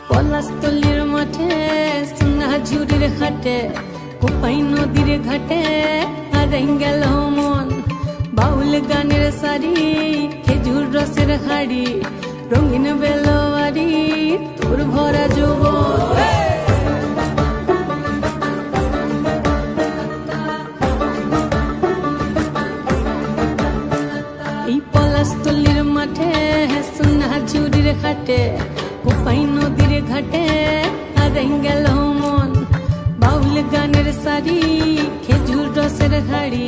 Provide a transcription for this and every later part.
পলাশতলির মাঠে সোনাঝুরির ঘাটে কোপাই নদীর ঘাটে হারাই গেল মন বাউল গানের সারি খেজুর রসের হাড়ি রঙিন বেলোয়ারি তোর ভরা যৌবন এই পলাশতলির মাঠে সোনাঝুরির ঘাটে কোপাই নদীর ঘাটে হারাই গেল মন বাউল গানের সারি খেজুর রসের হাড়ি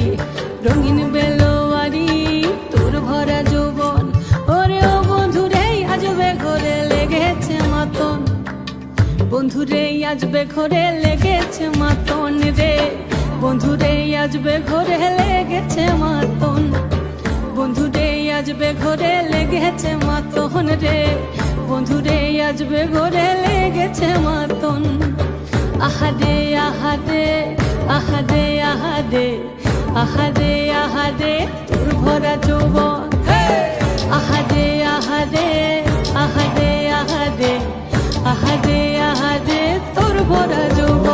রঙিন বেলোয়ারি তোর ভরা যৌবন ওরে ও বন্ধুরে আজবে ঘরে লেগেছে মাতন বন্ধুরে আজবে ঘরে লেগেছে মাতন রে বন্ধুরে আজবে ঘরে লেগেছে মাতন বন্ধুরে আজবে ঘরে লেগেছে মাতন রে বন্ধুরে আজবে ঘরে লেগেছে মাতন আহারে আহারে আহারে আহারে আহারে আহারে তোর ভরা যৌবন আহারে আহারে আহারে আহারে আহারে আহারে তোর ভরা যৌবন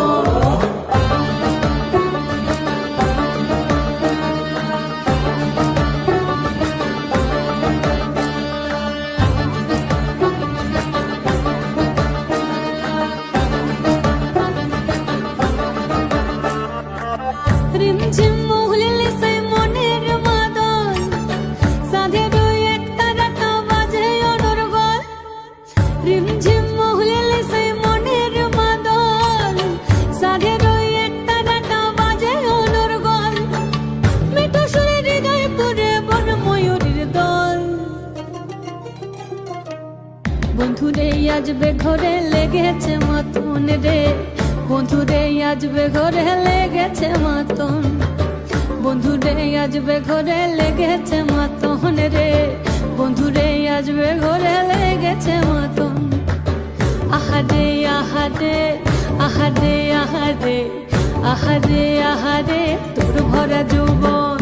রিমঝিম মহুলিলে সেই মনের মাদল সাধের এক তারাটা বাজে অনর্গল রিমঝিম মহুলিলে সেই মনের মাদল সাধের এক তারাটা বাজে অনর্গল মিঠো সুরে হৃদয় পুরে বন ময়ূরীর দল বন্ধুরে আজবে ঘরে লেগেছে মাতন রে বন্ধুরে আজবে ঘরে লেগেছে মাতন বন্ধুরে আজবে ঘরে লেগেছে মাতন রে বন্ধুরে আজবে ঘরে লেগেছে মাতন আহারে আহারে আহারে আহারে আহারে আহারে তোর ভরা যৌবন